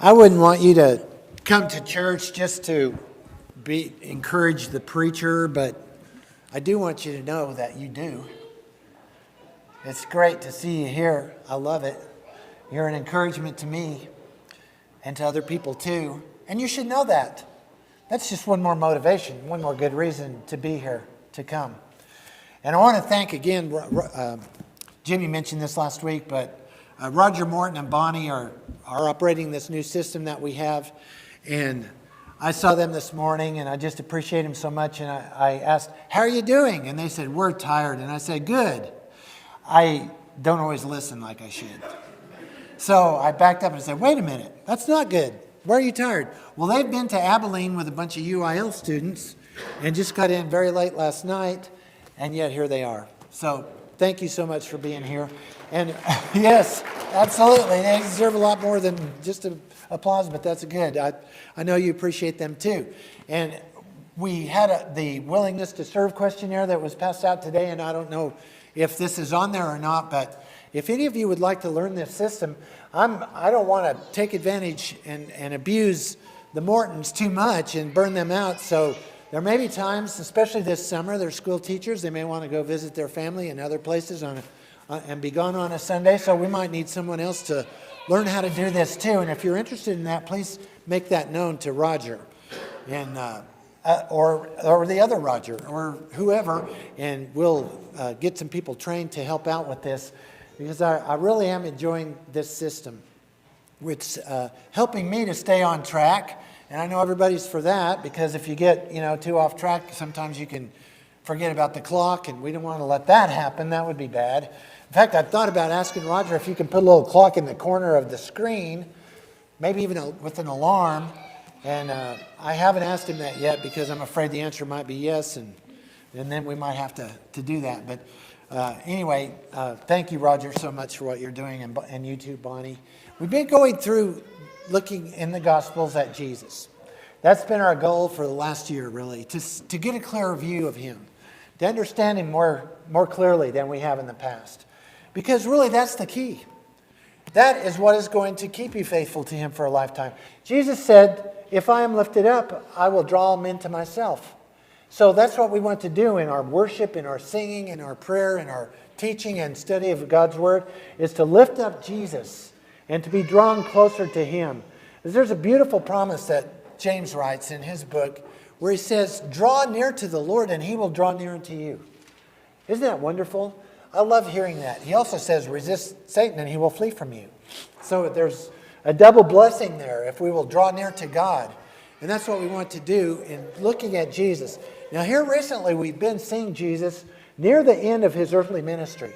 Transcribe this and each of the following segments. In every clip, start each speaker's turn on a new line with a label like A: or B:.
A: I wouldn't want you to come to church just to encourage the preacher, but I do want you to know that you do. It's great to see you here. I love it. You're an encouragement to me and to other people too. And you should know that. That's just one more motivation, one more good reason to be here, to come. And I want to thank again, Jimmy mentioned this last week, but Roger Morton and Bonnie are operating this new system that we have. And I saw them this morning and I just appreciate them so much. And I asked, how are you doing? And they said, we're tired. And I said, good. I don't always listen like I should. So I backed up and said, wait a minute, that's not good. Why are you tired? Well, they've been to Abilene with a bunch of UIL students and just got in very late last night, and yet here they are. So thank you so much for being here. And yes, absolutely, they deserve a lot more than just applause, but that's good. I know you appreciate them too. And we had the willingness to serve questionnaire that was passed out today, and I don't know if this is on there or not, but if any of you would like to learn this system, I don't want to take advantage and abuse the Mortons too much and burn them out. So there may be times, especially this summer, they're school teachers. They may want to go visit their family in other places and be gone on a Sunday. So we might need someone else to learn how to do this too. And if you're interested in that, please make that known to Roger and or the other Roger or whoever, and we'll get some people trained to help out with this. Because I really am enjoying this system. It's helping me to stay on track. And I know everybody's for that, because if you get too off track, sometimes you can forget about the clock, and we don't want to let that happen. That would be bad. In fact, I've thought about asking Roger if you can put a little clock in the corner of the screen, maybe even with an alarm. And I haven't asked him that yet because I'm afraid the answer might be yes, and then we might have to do that. But anyway, thank you, Roger, so much for what you're doing, and you too, Bonnie. We've been going through looking in the Gospels at Jesus. That's been our goal for the last year, really, to get a clearer view of him, to understand him more clearly than we have in the past. Because really, that's the key. That is what is going to keep you faithful to him for a lifetime. Jesus said, if I am lifted up, I will draw them into myself. So that's what we want to do in our worship, in our singing, in our prayer, in our teaching and study of God's Word, is to lift up Jesus and to be drawn closer to him. There's a beautiful promise that James writes in his book where he says, draw near to the Lord and he will draw near unto you. Isn't that wonderful? I love hearing that. He also says, resist Satan and he will flee from you. So there's a double blessing there if we will draw near to God. And that's what we want to do in looking at Jesus. Now here recently we've been seeing Jesus near the end of his earthly ministry,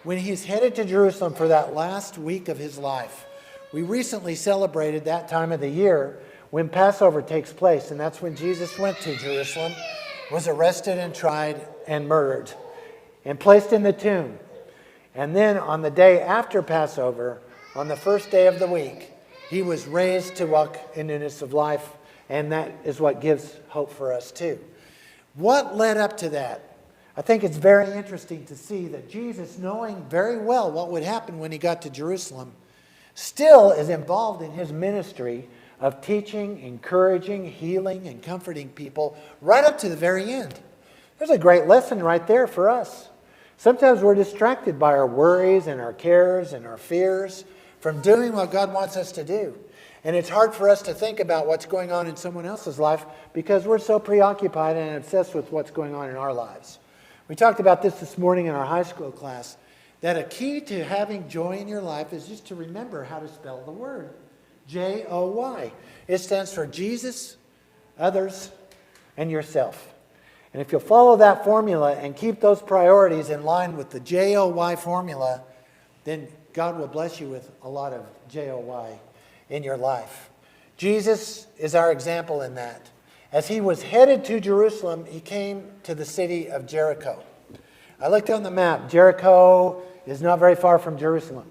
A: when he's headed to Jerusalem for that last week of his life. We recently celebrated that time of the year when Passover takes place, and that's when Jesus went to Jerusalem, was arrested and tried and murdered, and placed in the tomb. And then on the day after Passover, on the first day of the week, he was raised to walk in newness of life, and that is what gives hope for us too. What led up to that? I think it's very interesting to see that Jesus, knowing very well what would happen when he got to Jerusalem, still is involved in his ministry of teaching, encouraging, healing, and comforting people right up to the very end. There's a great lesson right there for us. Sometimes we're distracted by our worries and our cares and our fears from doing what God wants us to do. And it's hard for us to think about what's going on in someone else's life because we're so preoccupied and obsessed with what's going on in our lives. We talked about this morning in our high school class, that a key to having joy in your life is just to remember how to spell the word. J-O-Y. It stands for Jesus, others, and yourself. And if you'll follow that formula and keep those priorities in line with the J-O-Y formula, then God will bless you with a lot of J-O-Y in your life. Jesus is our example in that. As he was headed to Jerusalem, he came to the city of Jericho. I looked on the map. Jericho is not very far from Jerusalem.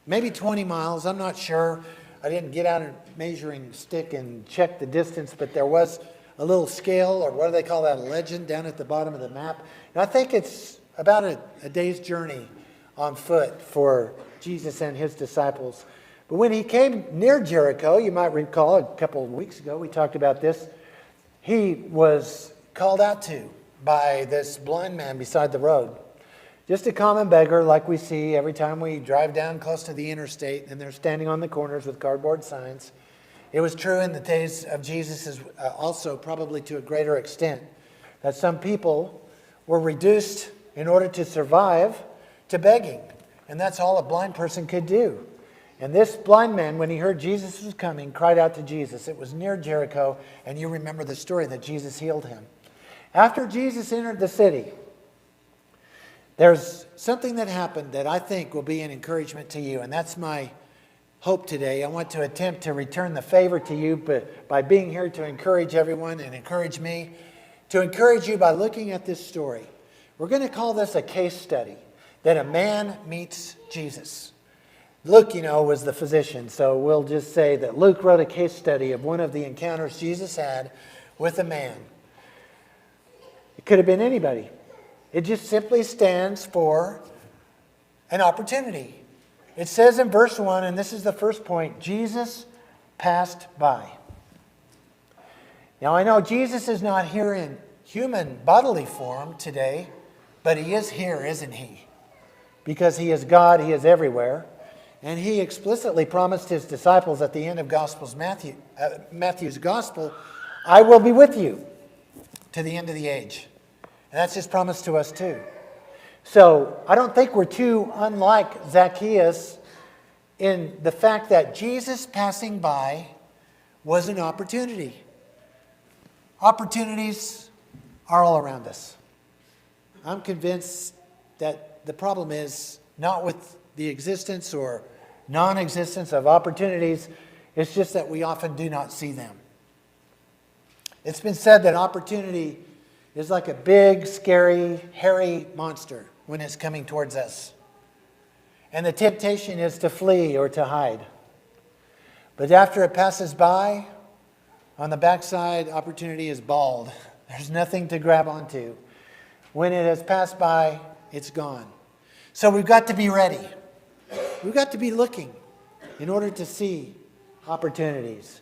A: Maybe 20 miles, I'm not sure. I didn't get out a measuring stick and check the distance, but there was a little scale, or what do they call that, a legend down at the bottom of the map. And I think it's about a day's journey on foot for Jesus and his disciples. But when he came near Jericho, you might recall a couple of weeks ago, we talked about this, he was called out to by this blind man beside the road. Just a common beggar like we see every time we drive down close to the interstate and they're standing on the corners with cardboard signs. It was true in the days of Jesus also, probably to a greater extent, that some people were reduced in order to survive to begging. And that's all a blind person could do. And this blind man, when he heard Jesus was coming, cried out to Jesus. It was near Jericho, and you remember the story that Jesus healed him. After Jesus entered the city, there's something that happened that I think will be an encouragement to you, and that's my hope today. I want to attempt to return the favor to you by being here to encourage everyone and encourage me, to encourage you by looking at this story. We're going to call this a case study, that a man meets Jesus. Luke, was the physician, so we'll just say that Luke wrote a case study of one of the encounters Jesus had with a man. It could have been anybody. It just simply stands for an opportunity. It says in verse 1, and this is the first point, Jesus passed by. Now I know Jesus is not here in human bodily form today, but he is here, isn't he? Because he is God, he is everywhere. And he explicitly promised his disciples at the end of Matthew's Gospel, I will be with you to the end of the age. And that's his promise to us too. So I don't think we're too unlike Zacchaeus in the fact that Jesus passing by was an opportunity. Opportunities are all around us. I'm convinced that the problem is not with the existence or non-existence of opportunities. It's just that we often do not see them. It's been said that opportunity is like a big, scary, hairy monster when it's coming towards us. And the temptation is to flee or to hide. But after it passes by, on the backside, opportunity is bald. There's nothing to grab onto. When it has passed by, it's gone. So we've got to be ready. We've got to be looking in order to see opportunities.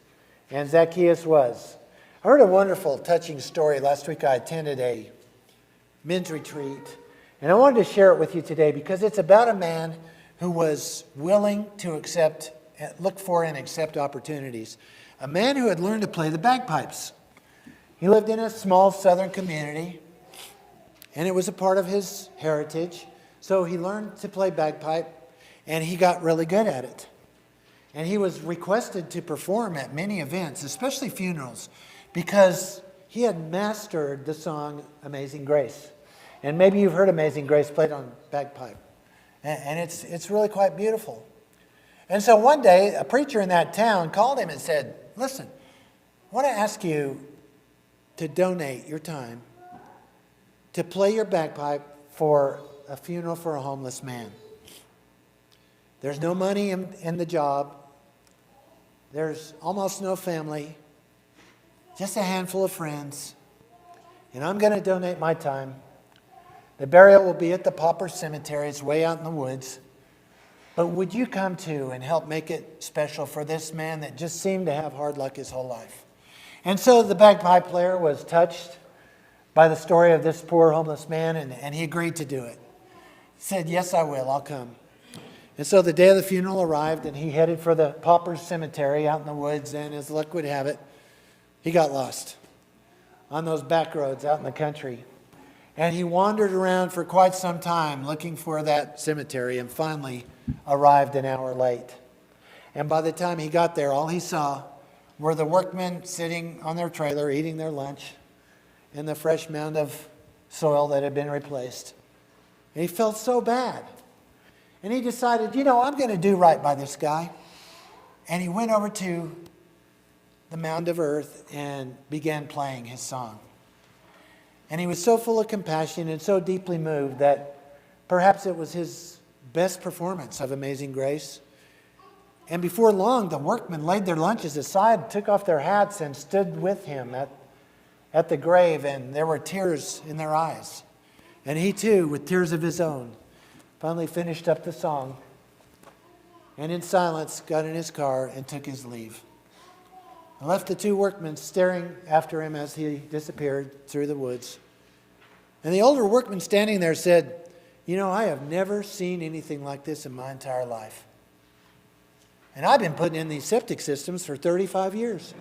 A: And Zacchaeus was. I heard a wonderful, touching story. Last week I attended a men's retreat. And I wanted to share it with you today because it's about a man who was willing to look for and accept opportunities. A man who had learned to play the bagpipes. He lived in a small southern community, and it was a part of his heritage. So he learned to play bagpipe, and he got really good at it. And he was requested to perform at many events, especially funerals, because he had mastered the song Amazing Grace. And maybe you've heard Amazing Grace played on bagpipe. And it's really quite beautiful. And so one day, a preacher in that town called him and said, listen, I want to ask you to donate your time to play your bagpipe for a funeral for a homeless man. There's no money in the job. There's almost no family. Just a handful of friends. And I'm going to donate my time. The burial will be at the pauper cemetery. It's way out in the woods. But would you come too and help make it special for this man that just seemed to have hard luck his whole life? And so the bagpipe player was touched by the story of this poor homeless man, and he agreed to do it. He said, yes, I will. I'll come. And so the day of the funeral arrived, and he headed for the pauper's cemetery out in the woods, and as luck would have it, he got lost on those back roads out in the country. And he wandered around for quite some time looking for that cemetery and finally arrived an hour late. And by the time he got there, all he saw were the workmen sitting on their trailer eating their lunch in the fresh mound of soil that had been replaced. And he felt so bad. And he decided, I'm going to do right by this guy. And he went over to the mound of earth and began playing his song. And he was so full of compassion and so deeply moved that perhaps it was his best performance of Amazing Grace. And before long, the workmen laid their lunches aside, took off their hats, and stood with him at the grave, and there were tears in their eyes. And he too, with tears of his own, finally finished up the song. and in silence got in his car and took his leave. And left the two workmen staring after him as he disappeared through the woods. And the older workman standing there said, "You know, I have never seen anything like this in my entire life. And I've been putting in these septic systems for 35 years.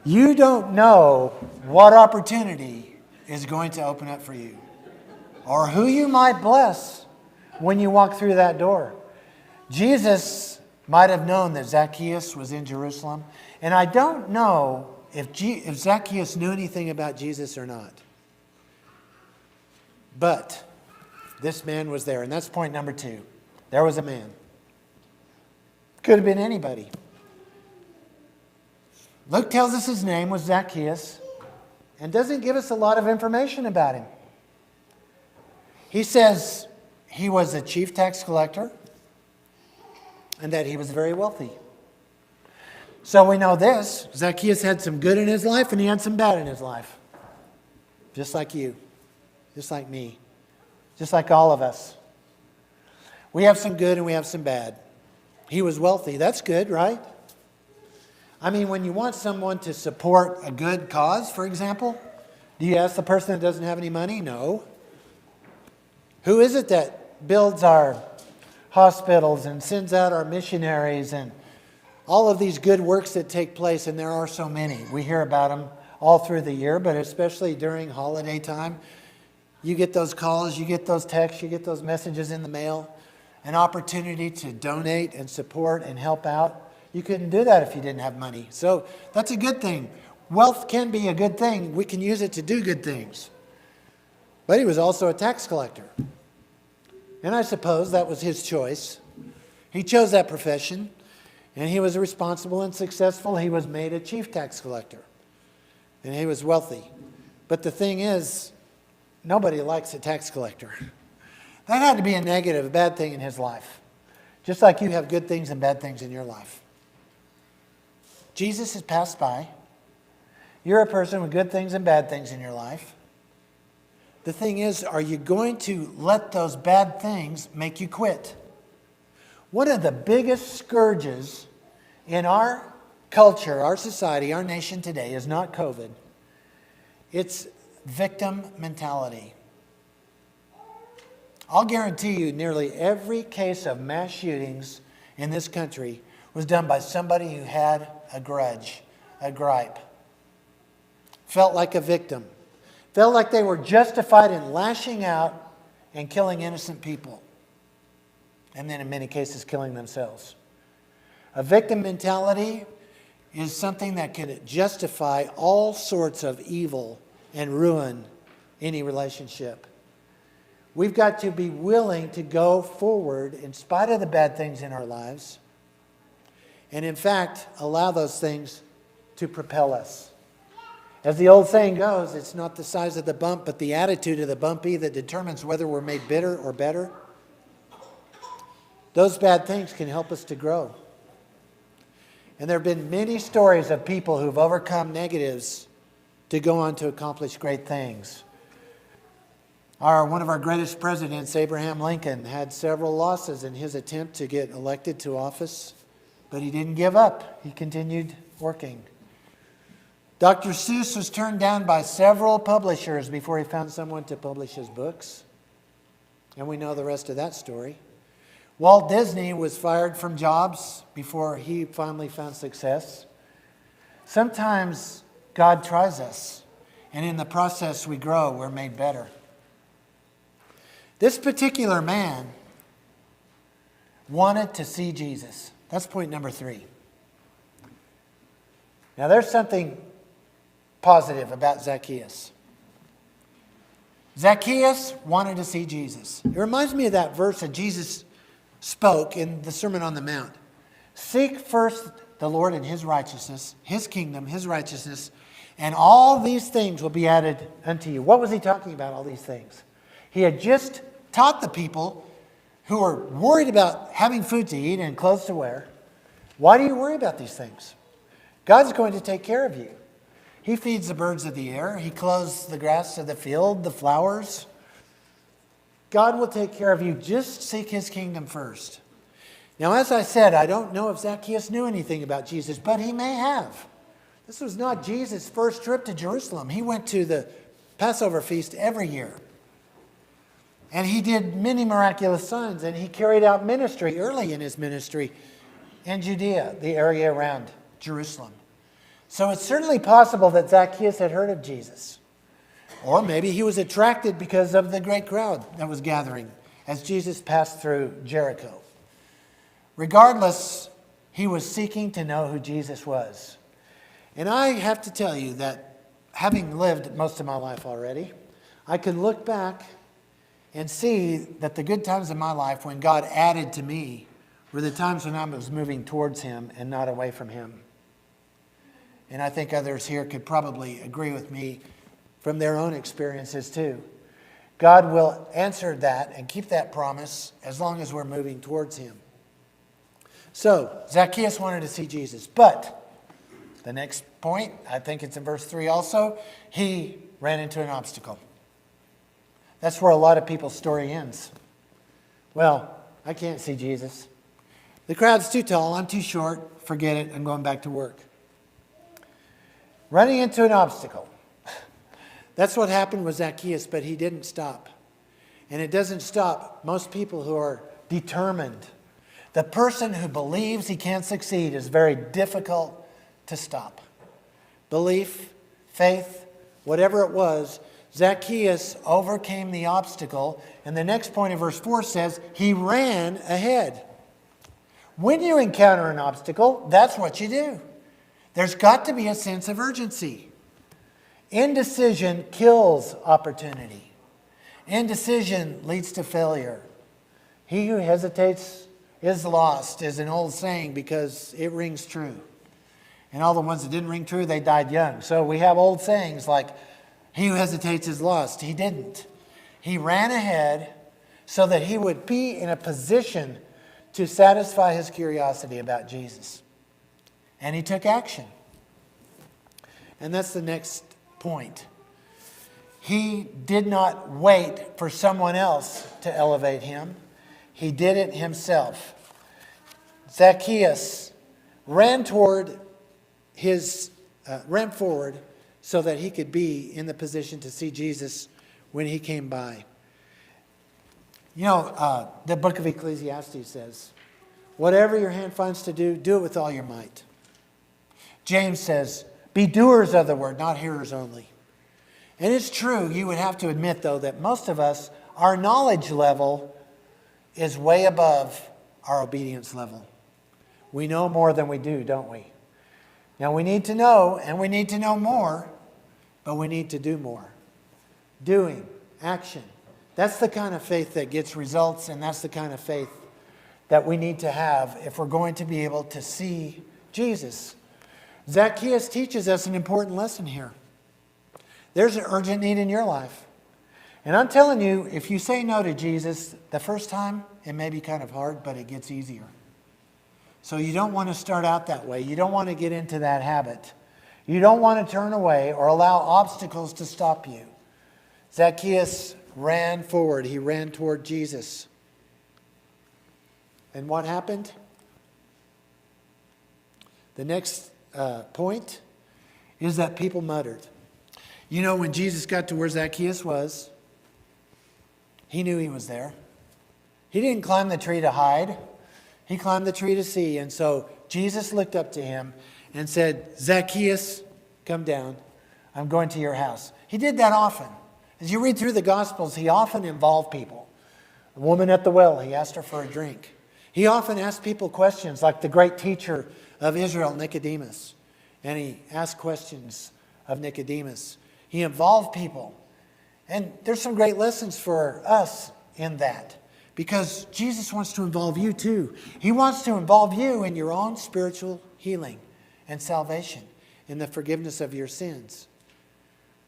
A: You don't know what opportunity is going to open up for you, or who you might bless when you walk through that door. Jesus might have known that Zacchaeus was in Jerusalem, and I don't know if Zacchaeus knew anything about Jesus or not. But this man was there, and that's point number 2. There was a man. Could have been anybody. Luke tells us his name was Zacchaeus and doesn't give us a lot of information about him. He says he was a chief tax collector and that he was very wealthy. So we know this. Zacchaeus had some good in his life and he had some bad in his life. Just like you. Just like me. Just like all of us. We have some good and we have some bad. He was wealthy. That's good, right? I mean, when you want someone to support a good cause, for example, do you ask the person that doesn't have any money? No. Who is it that builds our hospitals and sends out our missionaries and all of these good works that take place? And there are so many. We hear about them all through the year, but especially during holiday time. You get those calls, you get those texts, you get those messages in the mail. An opportunity to donate and support and help out. You couldn't do that if you didn't have money. So that's a good thing. Wealth can be a good thing. We can use it to do good things. But he was also a tax collector. And I suppose that was his choice. He chose that profession. And he was responsible and successful. He was made a chief tax collector. And he was wealthy. But the thing is, nobody likes a tax collector. That had to be a negative, a bad thing in his life. Just like you have good things and bad things in your life. Jesus has passed by. You're a person with good things and bad things in your life. The thing is, are you going to let those bad things make you quit? One of the biggest scourges in our culture, our society, our nation today is not COVID. It's victim mentality. I'll guarantee you nearly every case of mass shootings in this country was done by somebody who had a grudge, a gripe. Felt like a victim. Felt like they were justified in lashing out and killing innocent people. And then in many cases killing themselves. A victim mentality is something that can justify all sorts of evil and ruin any relationship. We've got to be willing to go forward in spite of the bad things in our lives. And in fact, allow those things to propel us. As the old saying goes, it's not the size of the bump, but the attitude of the bumpy that determines whether we're made bitter or better. Those bad things can help us to grow. And there have been many stories of people who've overcome negatives to go on to accomplish great things. One of our greatest presidents, Abraham Lincoln, had several losses in his attempt to get elected to office, but he didn't give up. He continued working. Dr. Seuss was turned down by several publishers before he found someone to publish his books. And we know the rest of that story. Walt Disney was fired from jobs before he finally found success. Sometimes God tries us, and in the process we grow, we're made better. This particular man wanted to see Jesus. That's point number 3. Now there's something positive about Zacchaeus. Zacchaeus wanted to see Jesus. It reminds me of that verse that Jesus spoke in the Sermon on the Mount. Seek first the Lord and His righteousness, His kingdom, His righteousness, and all these things will be added unto you. What was he talking about, all these things? He had just taught the people who were worried about having food to eat and clothes to wear. Why do you worry about these things? God's going to take care of you. He feeds the birds of the air. He clothes the grass of the field, the flowers. God will take care of you. Just seek his kingdom first. Now, as I said, I don't know if Zacchaeus knew anything about Jesus, but he may have. This was not Jesus' first trip to Jerusalem. He went to the Passover feast every year. And he did many miraculous signs, and he carried out ministry early in his ministry in Judea, the area around Jerusalem. So it's certainly possible that Zacchaeus had heard of Jesus. Or maybe he was attracted because of the great crowd that was gathering as Jesus passed through Jericho. Regardless, he was seeking to know who Jesus was. And I have to tell you that having lived most of my life already, I can look back and see that the good times of my life when God added to me were the times when I was moving towards him and not away from him. And I think others here could probably agree with me from their own experiences too. God will answer that and keep that promise as long as we're moving towards him. So, Zacchaeus wanted to see Jesus, but the next point, I think it's in verse 3 also, he ran into an obstacle. That's where a lot of people's story ends. Well, I can't see Jesus. The crowd's too tall, I'm too short, forget it, I'm going back to work. Running into an obstacle. That's what happened with Zacchaeus, but he didn't stop. And it doesn't stop most people who are determined. The person who believes he can't succeed is very difficult to stop. Belief, faith, whatever it was, Zacchaeus overcame the obstacle. And the next point of verse 4 says, he ran ahead. When you encounter an obstacle, that's what you do. There's got to be a sense of urgency. Indecision kills opportunity. Indecision leads to failure. He who hesitates is lost, is an old saying because it rings true. And all the ones that didn't ring true, they died young. So we have old sayings like, he who hesitates is lost. He didn't. He ran ahead so that he would be in a position to satisfy his curiosity about Jesus. And he took action. And that's the next point. He did not wait for someone else to elevate him. He did it himself. Zacchaeus ran forward so that he could be in the position to see Jesus when he came by. You know, the book of Ecclesiastes says, whatever your hand finds to do, do it with all your might. James says, be doers of the word, not hearers only. And it's true, you would have to admit, though, that most of us, our knowledge level is way above our obedience level. We know more than we do, don't we? Now, we need to know, and we need to know more, but we need to do more. Doing, action. That's the kind of faith that gets results, and that's the kind of faith that we need to have if we're going to be able to see Jesus. Zacchaeus teaches us an important lesson here. There's an urgent need in your life. And I'm telling you, if you say no to Jesus the first time, it may be kind of hard, but it gets easier. So you don't want to start out that way. You don't want to get into that habit. You don't want to turn away or allow obstacles to stop you. Zacchaeus ran forward. He ran toward Jesus. And what happened? The next point is that people muttered. You know, when Jesus got to where Zacchaeus was, he knew he was there. He didn't climb the tree to hide. He climbed the tree to see. And so Jesus looked up to him and said, Zacchaeus, come down. I'm going to your house. He did that often. As you read through the Gospels, he often involved people. A woman at the well, he asked her for a drink. He often asked people questions like the great teacher of Israel, Nicodemus. And he asked questions of Nicodemus. He involved people. And there's some great lessons for us in that. Because Jesus wants to involve you too. He wants to involve you in your own spiritual healing and salvation, in the forgiveness of your sins.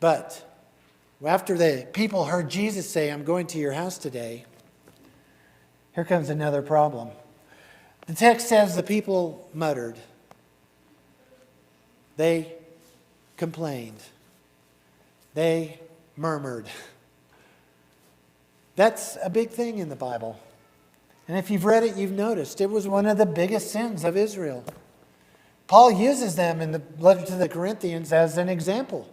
A: But after the people heard Jesus say, I'm going to your house today, here comes another problem. The text says the people muttered. They complained. They murmured. That's a big thing in the Bible. And if you've read it, you've noticed it was one of the biggest sins of Israel. Paul uses them in the letter to the Corinthians as an example.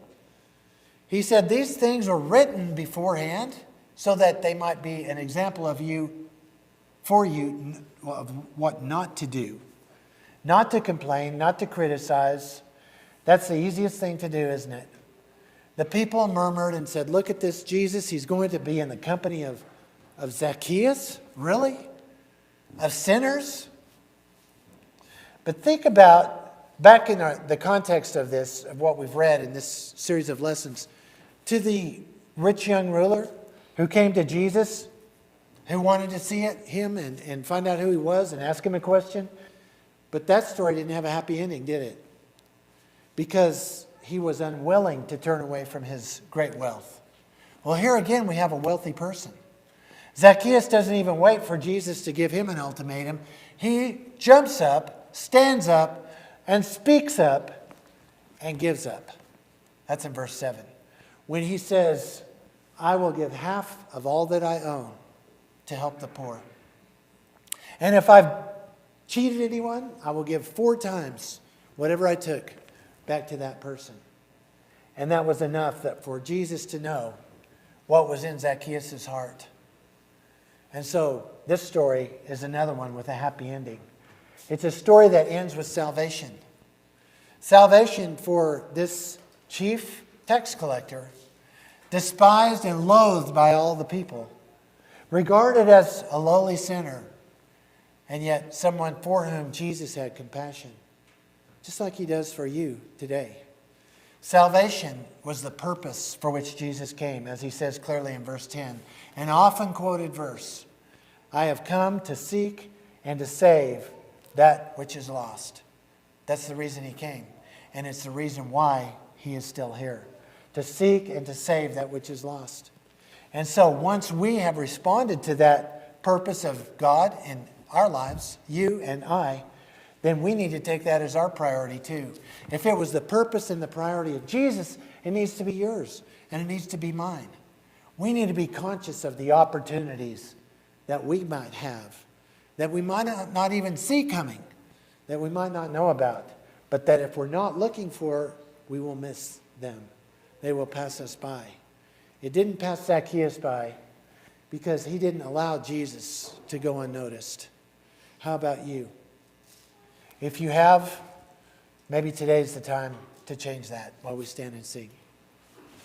A: He said these things were written beforehand so that they might be an example of you, for you, of what not to do. Not to complain, not to criticize. That's the easiest thing to do, isn't it? The people murmured and said, look at this Jesus. He's going to be in the company of Zacchaeus? Really? Of sinners? But think about, back in the context of this, of what we've read in this series of lessons, to the rich young ruler who came to Jesus, who wanted to see him and find out who he was and ask him a question. But that story didn't have a happy ending, did it? Because he was unwilling to turn away from his great wealth. Well, here again we have a wealthy person. Zacchaeus doesn't even wait for Jesus to give him an ultimatum. He jumps up, stands up, and speaks up and gives up. That's in verse 7. When he says, I will give half of all that I own to help the poor. And if I've cheated anyone, I will give 4 times whatever I took back to that person. And that was enough that for Jesus to know what was in Zacchaeus' heart. And so this story is another one with a happy ending. It's a story that ends with salvation. Salvation for this chief tax collector, despised and loathed by all the people, regarded as a lowly sinner, and yet someone for whom Jesus had compassion, just like he does for you today. Salvation was the purpose for which Jesus came, as he says clearly in verse 10, an often quoted verse. I have come to seek and to save that which is lost. That's the reason he came. And it's the reason why he is still here. To seek and to save that which is lost. And so once we have responded to that purpose of God in our lives, you and I, then we need to take that as our priority too. If it was the purpose and the priority of Jesus, it needs to be yours and it needs to be mine. We need to be conscious of the opportunities that we might have, that we might not even see coming, that we might not know about, but that if we're not looking for, we will miss them. They will pass us by. It didn't pass Zacchaeus by because he didn't allow Jesus to go unnoticed. How about you? If you have, maybe today's the time to change that while we stand and sing.